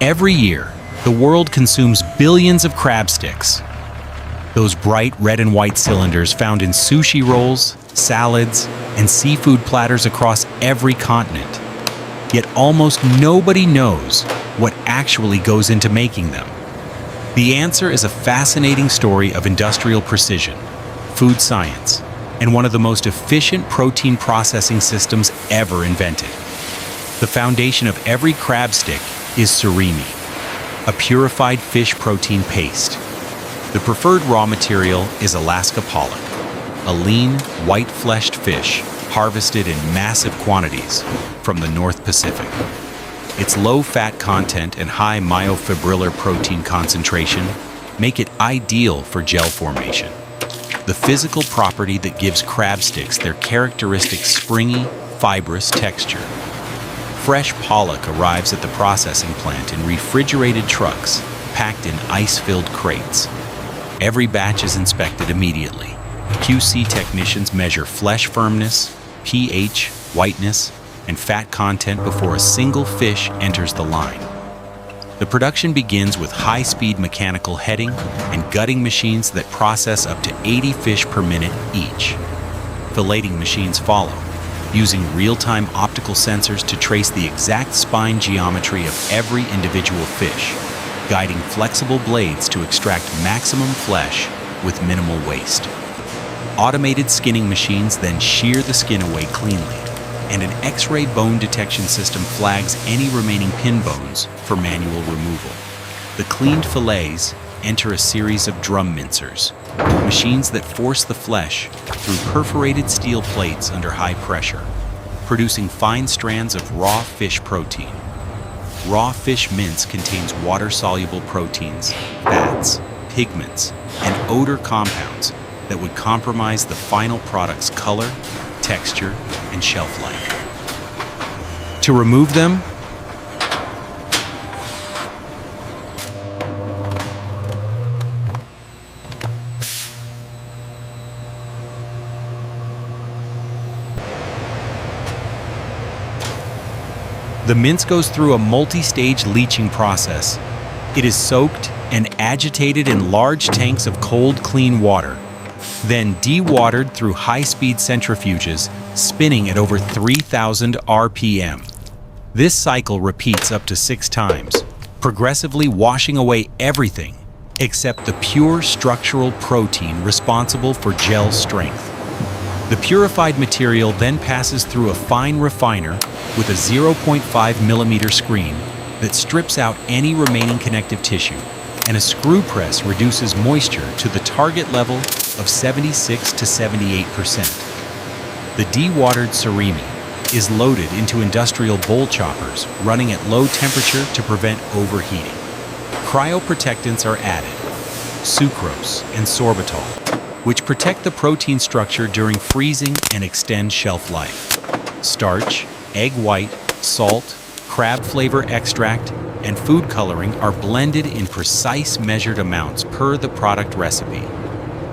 Every year, the world consumes billions of crab sticks. Those bright red and white cylinders found in sushi rolls, salads, and seafood platters across every continent. Yet almost nobody knows what actually goes into making them. The answer is a fascinating story of industrial precision, food science, and one of the most efficient protein processing systems ever invented. The foundation of every crab stick is surimi, a purified fish protein paste. The preferred raw material is Alaska pollock, a lean, white-fleshed fish harvested in massive quantities from the North Pacific. Its low fat content and high myofibrillar protein concentration make it ideal for gel formation, the physical property that gives crab sticks their characteristic springy, fibrous texture. Fresh pollock arrives at the processing plant in refrigerated trucks packed in ice-filled crates. Every batch is inspected immediately. QC technicians measure flesh firmness, pH, whiteness, and fat content before a single fish enters the line. The production begins with high-speed mechanical heading and gutting machines that process up to 80 fish per minute each. Filleting machines follow, using real-time optical sensors to trace the exact spine geometry of every individual fish, guiding flexible blades to extract maximum flesh with minimal waste. Automated skinning machines then shear the skin away cleanly, and an X-ray bone detection system flags any remaining pin bones for manual removal. The cleaned fillets enter a series of drum mincers, machines that force the flesh through perforated steel plates under high pressure, producing fine strands of raw fish protein. Raw fish mince contains water-soluble proteins, fats, pigments, and odor compounds that would compromise the final product's color, texture, and shelf life. To remove them, the mince goes through a multi-stage leaching process. It is soaked and agitated in large tanks of cold, clean water, then dewatered through high-speed centrifuges, spinning at over 3,000 RPM. This cycle repeats up to 6 times, progressively washing away everything except the pure structural protein responsible for gel strength. The purified material then passes through a fine refiner with a 0.5 millimeter screen that strips out any remaining connective tissue, and a screw press reduces moisture to the target level of 76 to 78%. The dewatered surimi is loaded into industrial bowl choppers running at low temperature to prevent overheating. Cryoprotectants are added, sucrose and sorbitol, which protect the protein structure during freezing and extend shelf life. Starch, egg white, salt, crab flavor extract, and food coloring are blended in precise measured amounts per the product recipe.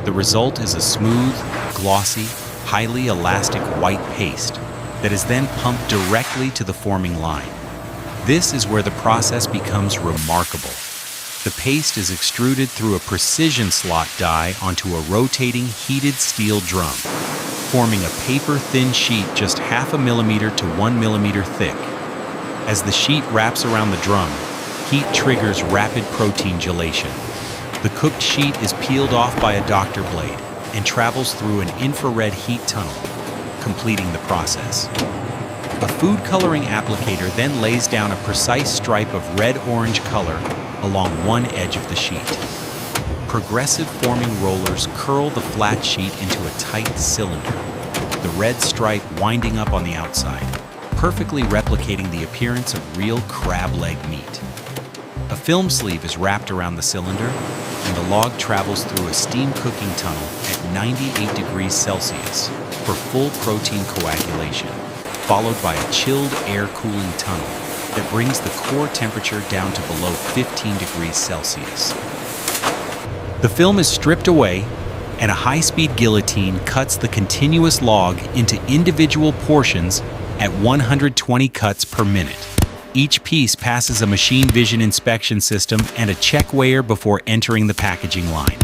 The result is a smooth, glossy, highly elastic white paste that is then pumped directly to the forming line. This is where the process becomes remarkable. The paste is extruded through a precision slot die onto a rotating heated steel drum, forming a paper-thin sheet just 0.5 millimeter to 1 millimeter thick. As the sheet wraps around the drum, heat triggers rapid protein gelation. The cooked sheet is peeled off by a doctor blade and travels through an infrared heat tunnel, completing the process. A food coloring applicator then lays down a precise stripe of red-orange color along one edge of the sheet. Progressive forming rollers curl the flat sheet into a tight cylinder, the red stripe winding up on the outside, perfectly replicating the appearance of real crab leg meat. A film sleeve is wrapped around the cylinder, and the log travels through a steam cooking tunnel at 98 degrees Celsius for full protein coagulation, followed by a chilled air cooling tunnel that brings the core temperature down to below 15 degrees Celsius. The film is stripped away, and a high-speed guillotine cuts the continuous log into individual portions at 120 cuts per minute. each piece passes a machine vision inspection system and a check weigher before entering the packaging line.